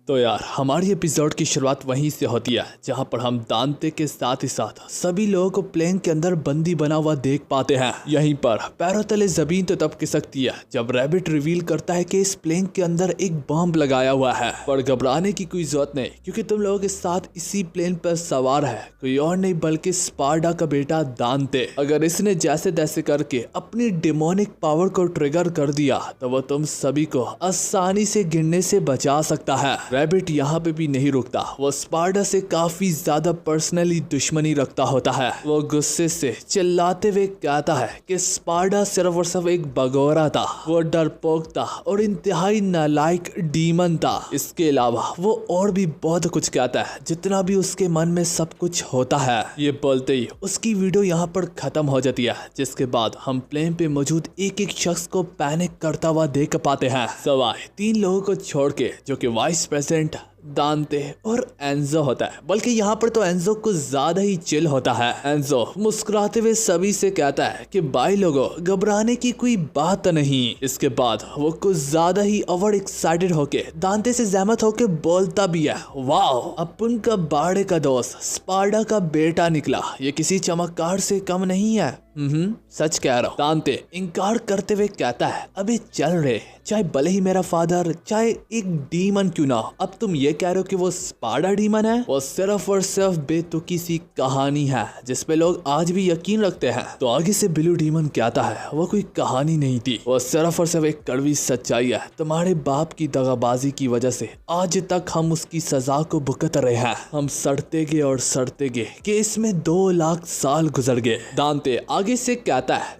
तो यार हमारी एपिसोड की शुरुआत वहीं से होती है जहां पर हम दांते के साथ ही साथ सभी लोगों को प्लेन के अंदर बंदी बना हुआ देख पाते हैं। यहीं पर पैरों तले जमीन तो तब खिसकती है जब रैबिट रिवील करता है कि इस प्लेन के अंदर एक बम लगाया हुआ है। पर घबराने की कोई जरूरत नहीं, क्योंकि तुम लोगों के साथ इसी प्लेन पर सवार है कोई और नहीं बल्कि स्पार्डा का बेटा दांते। अगर इसने जैसे तैसे करके अपनी डेमोनिक पावर को ट्रिगर कर दिया तो वो तुम सभी को आसानी से गिरने से बचा सकता है। रैबिट यहाँ पे भी नहीं रुकता, वो स्पार्डा से काफी ज्यादा पर्सनली दुश्मनी रखता होता है। वो गुस्से से चिल्लाते हुए कहता है कि स्पार्डा सिर्फ और सिर्फ एक बगोरा था, वो डरपोक था और इंतहाई नालायक डीमन था। इसके अलावा वो और भी बहुत कुछ कहता है, जितना भी उसके मन में सब कुछ होता है। ये बोलते ही उसकी वीडियो यहाँ पर खत्म हो जाती है, जिसके बाद हम प्लेन पे मौजूद एक एक शख्स को पैनिक करता हुआ देख पाते हैं, सवाए 3 लोगों को छोड़ के, जो कि वाइस प्रेसिडेंट, दांते और एंजो होता है। बल्कि यहाँ पर तो एंजो कुछ ज्यादा ही चिल होता है। एंजो मुस्कुराते हुए सभी से कहता है कि भाई लोगों, घबराने की कोई बात नहीं। इसके बाद वो कुछ ज्यादा ही ओवर एक्साइटेड होके दांते से सहमत होके बोलता भी है, वाह, अपन का बाड़े का दोस्त स्पार्डा का बेटा निकला, ये किसी चमत्कार से कम नहीं है। सच कह रहा हूँ। दांते इनकार करते हुए कहता है, अबे चल रे, चाहे भले ही मेरा फादर चाहे एक डीमन क्यों ना, अब तुम ये कह रहे हो कि वो स्पार्डा डीमन है? वो सिर्फ और सिर्फ बेतुकी सी कहानी है जिसपे लोग आज भी यकीन रखते हैं। तो आगे से ब्लू डीमन कहता है, वो कोई कहानी नहीं थी, वो सिर्फ और सिर्फ एक कड़वी सच्चाई है। तुम्हारे बाप की दगाबाजी की वजह से आज तक हम उसकी सजा को भुगत रहे हैं। हम सड़ते गए और सड़ते गए कि इसमें 2 लाख साल गुजर गए। दांते आगे से कहता है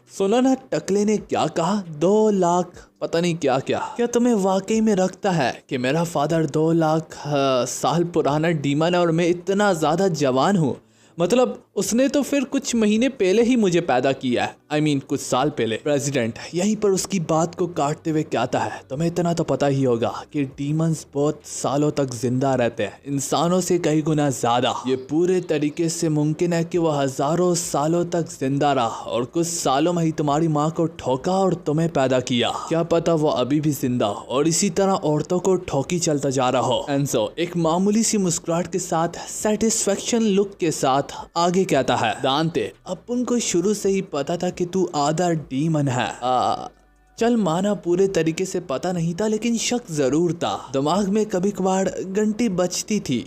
सुना ना टकले ने क्या कहा, 2 लाख पता नहीं क्या क्या। क्या तुम्हें वाकई में रखता है कि मेरा फादर 2 लाख साल पुराना डीमन है और मैं इतना ज्यादा जवान हूँ? मतलब उसने तो फिर कुछ महीने पहले ही मुझे पैदा किया है, I mean, कुछ साल पहले। प्रेसिडेंट यहीं पर उसकी बात को काटते हुए कहता है, तुम्हें इतना तो पता ही होगा कि डीमंस बहुत सालों तक जिंदा रहते हैं, इंसानों से कई गुना ज्यादा। ये पूरे तरीके से मुमकिन है कि वह हजारों सालों तक जिंदा रहा और कुछ सालों में ही तुम्हारी माँ को ठोका और तुम्हें पैदा किया। क्या पता वो अभी भी जिंदा हो और इसी तरह औरतों को ठोकी चलता जा रहा हो। एंजो एक मामूली सी मुस्कुराहट के साथ सेटिस्फेक्शन लुक के साथ आगे कहता है, दांते अपन को शुरू से ही पता था कि तू आधा डीमन है। चल माना पूरे तरीके से पता नहीं था, लेकिन शक जरूर था। दिमाग में कभी कभार घंटी बजती थी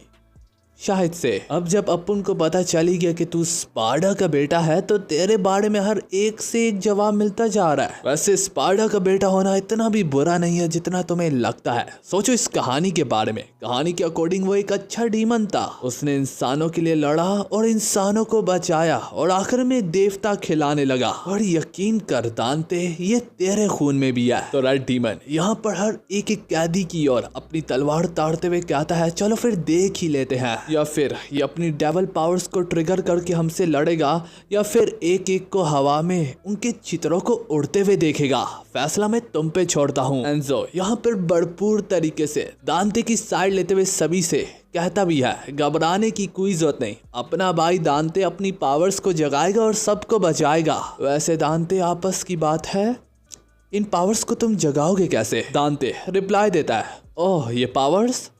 शायद से। अब जब अपन को पता चली गया कि तू स्पार्डा का बेटा है तो तेरे बारे में हर एक से एक जवाब मिलता जा रहा है। वैसे स्पार्डा का बेटा होना इतना भी बुरा नहीं है जितना तुम्हें लगता है। सोचो इस कहानी के बारे में। कहानी के अकॉर्डिंग वो एक अच्छा डीमन था, उसने इंसानों के लिए लड़ा और इंसानों को बचाया और आखिर में देवता खिलाने लगा। और यकीन कर दांते, ये तेरे खून में भी है। तो रेड डीमन यहाँ पर हर एक एक कैदी की ओर अपनी तलवार ताड़ते हुए कहता है, चलो फिर देख ही लेते हैं, या फिर ये अपनी डेवल पावर्स को ट्रिगर करके हमसे लड़ेगा या फिर एक एक को हवा में उनके चित्रों को उड़ते हुए देखेगा। फैसला मैं तुम पे छोड़ता हूँ। एंजो यहाँ पर भरपूर तरीके से दांते की साइड लेते हुए सभी से कहता भी है, घबराने की कोई जरूरत नहीं, अपना भाई दांते अपनी पावर्स को जगाएगा और सबको बचाएगा। वैसे दांते आपस की बात है, इन पावर्स को तुम जगाओगे कैसे? दांते रिप्लाई देता है, ओह ये पावर्स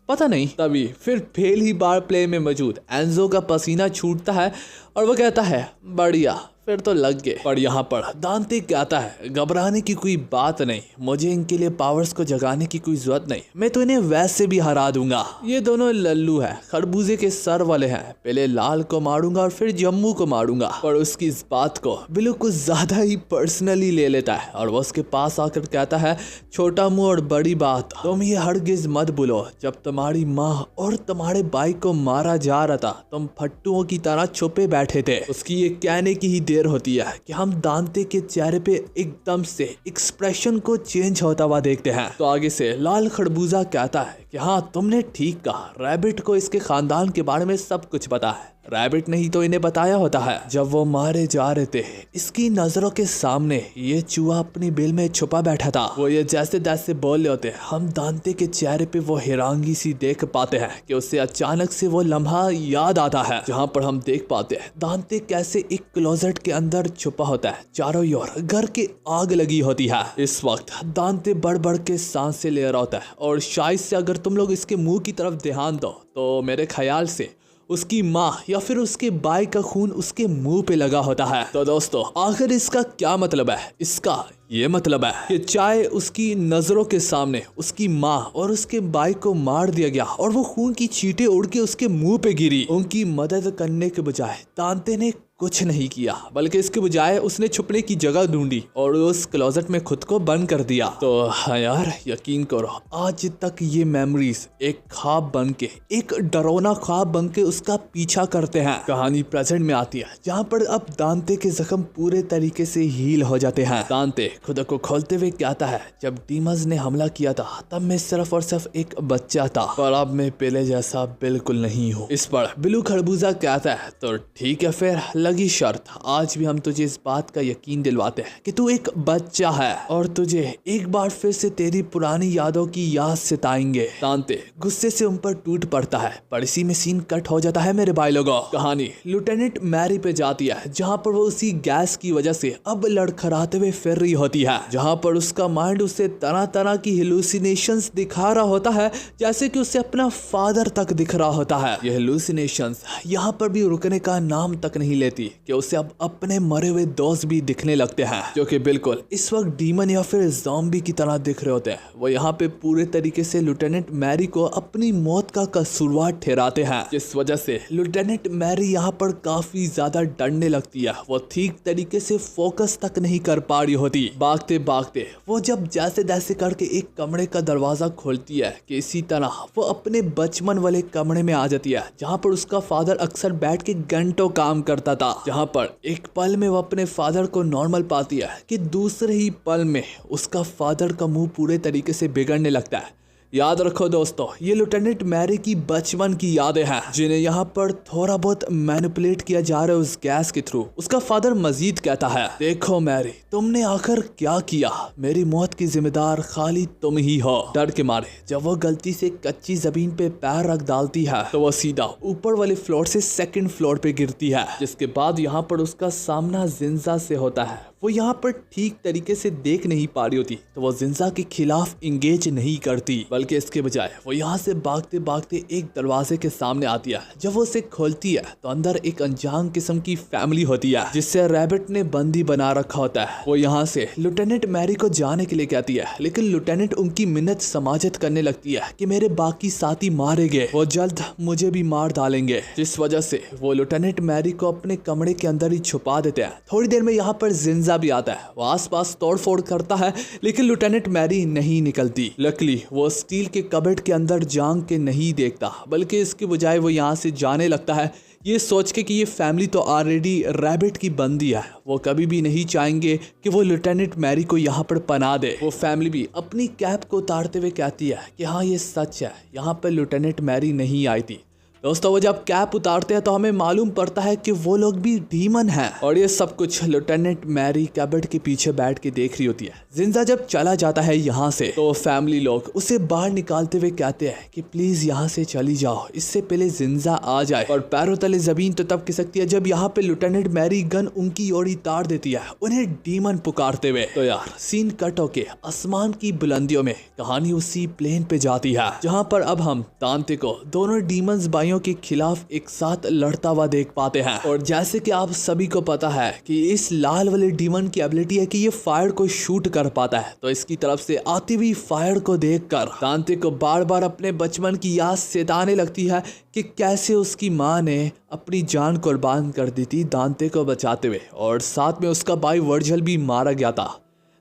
पता नहीं। तभी फिर फेल ही बार प्ले में मौजूद एंजो का पसीना छूटता है और वो कहता है, बढ़िया, फिर तो लग गए। पर यहाँ पर दांते कहता है, घबराने की कोई बात नहीं, मुझे इनके लिए पावर्स को जगाने की कोई जरूरत नहीं, मैं तो इन्हें वैसे भी हरा दूंगा। ये दोनों लल्लू है, खरबूजे के सर वाले हैं, पहले लाल को मारूंगा और फिर जम्मू को मारूंगा। पर उसकी इस बात को बिल्लू कुछ ज्यादा ही पर्सनली ले लेता है और वो उसके पास आकर कहता है, छोटा मुंह और बड़ी बात, तुम ये हरगिज मत भूलो, जब तुम्हारी माँ और तुम्हारे भाई को मारा जा रहा था तुम फट्टुओं की तरह छुपे बैठे थे। उसकी ये कहने की ही देर होती है कि हम दांते के चेहरे पे एकदम से एक्सप्रेशन को चेंज होता हुआ देखते हैं। तो आगे से लाल खरबूजा कहता है कि हाँ तुमने ठीक कहा, रैबिट को इसके खानदान के बारे में सब कुछ पता है। रैबिट ने ही तो इन्हें बताया होता है। जब वो मारे जा रहे थे इसकी नजरों के सामने ये चूहा अपनी बिल में छुपा बैठा था। वो ये जैसे तैसे बोल रहे होते, हम दांते के चेहरे पे वो हैरानगी सी देख पाते हैं कि उसे अचानक से वो लम्हा याद आता है जहाँ पर हम देख पाते हैं दांते कैसे एक क्लोजेट के अंदर छुपा होता है। चारों ओर घर की आग लगी होती है। इस वक्त दांते बढ़ बढ़ के सांसें ले रहा होता है और शायद से अगर तुम लोग इसके मुंह की तरफ ध्यान दो तो मेरे ख्याल से उसकी माँ या फिर उसके भाई का खून उसके मुंह पे लगा होता है। तो दोस्तों आखिर इसका क्या मतलब है? इसका ये मतलब है कि चाहे उसकी नजरों के सामने उसकी माँ और उसके भाई को मार दिया गया और वो खून की छींटें उड़ के उसके मुंह पे गिरी, उनकी मदद करने के बजाय दांते ने कुछ नहीं किया, बल्कि इसके बजाय उसने छुपने की जगह ढूंढी और उस क्लोजेट में खुद को बंद कर दिया। तो हाँ यार, यकीन करो आज तक ये मेमोरीज एक ख्वाब बन के, एक डरावना ख्वाब बन के उसका पीछा करते हैं। कहानी प्रेजेंट में आती है जहाँ पर अब दांते के जख्म पूरे तरीके से हील हो जाते हैं। दांते खुद को खोलते हुए कहता है, जब डीमंस ने हमला किया था तब मैं सिर्फ और सिर्फ एक बच्चा था, पर अब मैं पहले जैसा बिल्कुल नहीं हूँ। इस पर बिलू खरबूजा कहता है, तो ठीक है फिर लगी शर्त, आज भी हम तुझे इस बात का यकीन दिलवाते हैं कि तू एक बच्चा है और तुझे एक बार फिर से तेरी पुरानी यादों की याद सताएंगे। दांते गुस्से से उन पर टूट पड़ता है, पर इसी में सीन कट हो जाता है मेरे भाई लोगों। कहानी लिeutenant मैरी पे जाती है जहाँ पर वो उसी गैस की वजह से अब लड़खड़ाते हुए फिर रही होती है, जहाँ पर उसका माइंड उसे तरह तरह की हेलुसिनेशंस दिखा रहा होता है, जैसे कि उसे अपना फादर तक दिख रहा होता है। ये हेलुसिनेशंस यहाँ पर भी रुकने का नाम तक नहीं लेती कि उसे अब अपने मरे हुए दोस्त भी दिखने लगते हैं, जो कि बिल्कुल इस वक्त डीमन या फिर ज़ॉम्बी की तरह दिख रहे होते हैं। वो यहाँ पे पूरे तरीके से लिeutenant मैरी को अपनी मौत का कसूरवार ठहराते हैं, जिस वजह से लिeutenant मैरी यहाँ पर काफी ज्यादा डरने लगती है। वो ठीक तरीके से फोकस तक नहीं कर पा रही होती। भागते भागते वो जब जैसे तैसे करके एक कमरे का दरवाजा खोलती है कि इसी तरह वो अपने बचपन वाले कमरे में आ जाती है, जहाँ पर उसका फादर अक्सर बैठ के घंटों काम करता था। जहाँ पर एक पल में वो अपने फादर को नॉर्मल पाती है कि दूसरे ही पल में उसका फादर का मुंह पूरे तरीके से बिगड़ने लगता है। याद रखो दोस्तों, ये लिeutenant मैरी की बचपन की यादें हैं, जिन्हें यहाँ पर थोड़ा बहुत मैनिपुलेट किया जा रहा है उस गैस के थ्रू। उसका फादर मजीद कहता है, देखो मैरी, तुमने आखिर क्या किया? मेरी मौत की जिम्मेदार खाली तुम ही हो। डर के मारे जब वो गलती से कच्ची जमीन पे पैर रख डालती है तो वो सीधा ऊपर वाले फ्लोर से सेकंड फ्लोर पे गिरती है, जिसके बाद यहाँ पर उसका सामना जिंजा से होता है। वो यहाँ पर ठीक तरीके से देख नहीं पा रही होती, तो वो जिंजा के खिलाफ इंगेज नहीं करती, बल्कि इसके बजाय वो यहाँ से भागते भागते एक दरवाजे के सामने आती है। जब वो उसे खोलती है तो अंदर एक अनजान किस्म की फैमिली होती है, जिससे रैबिट ने बंदी बना रखा होता है। वो यहाँ से लिeutenant मैरी को जाने के लिए कहती है, लेकिन लिeutenant उनकी मिन्नत समाजत करने लगती है कि मेरे बाकी साथी मारे गए, वो जल्द मुझे भी मार डालेंगे, जिस वजह से वो लिeutenant मैरी को अपने कमरे के अंदर ही छुपा देते हैं। थोड़ी देर में यहाँ पर जिंजा भी आता है। वो आसपास तोड़फोड़ करता है, लेकिन लिeutenant मैरी नहीं निकलती। लकीली वो स्टील के कबर्ड के अंदर झांक के नहीं देखता, बल्कि इसके बजाय वो यहाँ से जाने लगता है, ये सोच के कि ये फैमिली तो ऑलरेडी रैबिट की बंदी है। वो कभी भी नहीं चाहेंगे कि वो लिeutenant मैरी को यहाँ पर पनाह दे। वो फैमिली भी अपनी कैप को उतारते हुए कहती है कि हाँ ये सच है, यहाँ पर लिeutenant मैरी नहीं आई थी। दोस्तों वो जब कैप उतारते हैं तो हमें मालूम पड़ता है कि वो लोग भी डीमन हैं, और ये सब कुछ लिeutenant मैरी कैबिनेट के पीछे बैठ के देख रही होती है। जिंजा जब चला जाता है यहाँ से तो फैमिली लोग उसे बाहर निकालते हुए कहते हैं कि प्लीज यहाँ से चली जाओ, इससे पहले जिंजा आ जाए। और पैरों तले जमीन तो तब खिसकती है जब यहाँ पे लिeutenant मैरी गन उनकी ओर तार देती है, उन्हें डीमन पुकारते हुए। तो यार सीन कट होके आसमान की बुलंदियों में कहानी उसी प्लेन पे जाती है, जहाँ पर अब हम दांते को दोनों डीमंस भाइयों के खिलाफ एक साथ लड़ता हुआ देख पाते हैं। और जैसे कि आप सभी को पता है कि इस लाल वाले डीमन की एबिलिटी है कि ये फायर को शूट कर पाता है, तो इसकी तरफ से आती हुई फायर को देखकर दांते को बार बार अपने बचपन की याद सताने लगती है कि कैसे उसकी माँ ने अपनी जान कुर्बान कर दी थी दांते को बचाते हुए, और साथ में उसका भाई वर्जल भी मारा गया था।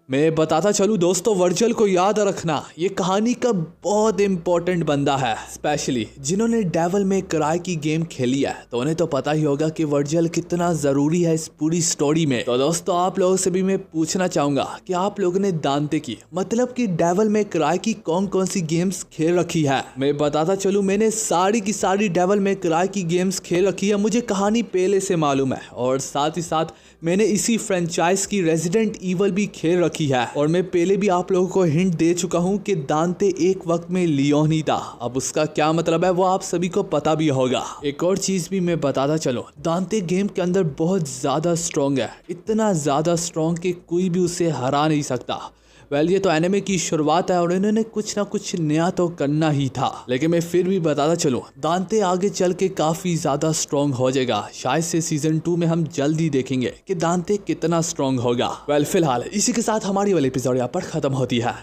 मैं बताता चलूँ दोस्तों, वर्जिल को याद रखना ये कहानी का बहुत इंपॉर्टेंट बंदा है। स्पेशली जिन्होंने डेविल मे क्राई की गेम खेली है तो उन्हें तो पता ही होगा कि वर्जिल कितना जरूरी है इस पूरी स्टोरी में। तो दोस्तों आप लोगों से भी मैं पूछना चाहूंगा कि आप लोगों ने दांते की मतलब कि डेविल मे क्राई की कौन कौन सी गेम्स खेल रखी है। मैं बताता चलूँ मैंने सारी की सारी डेविल मे क्राई की गेम्स खेल रखी है, मुझे कहानी पहले से मालूम है। और साथ ही साथ मैंने इसी फ्रेंचाइज की रेजिडेंट ईवल भी खेल रखी है। और मैं पहले भी आप लोगों को हिंट दे चुका हूं कि दांते एक वक्त में लियोन ही था। अब उसका क्या मतलब है वो आप सभी को पता भी होगा। एक और चीज भी मैं बताता चलो, दांते गेम के अंदर बहुत ज्यादा स्ट्रॉन्ग है, इतना ज्यादा स्ट्रॉन्ग कि कोई भी उसे हरा नहीं सकता। ये तो एनिमे की शुरुआत है और इन्होंने कुछ ना कुछ नया तो करना ही था, लेकिन मैं फिर भी बताता चलूं दांते आगे चल के काफी ज्यादा स्ट्रॉन्ग हो जाएगा। शायद से सीजन 2 में हम जल्द ही देखेंगे कि दांते कितना स्ट्रॉन्ग होगा। फिलहाल इसी के साथ हमारी वाली एपिसोड यहाँ पर खत्म होती है।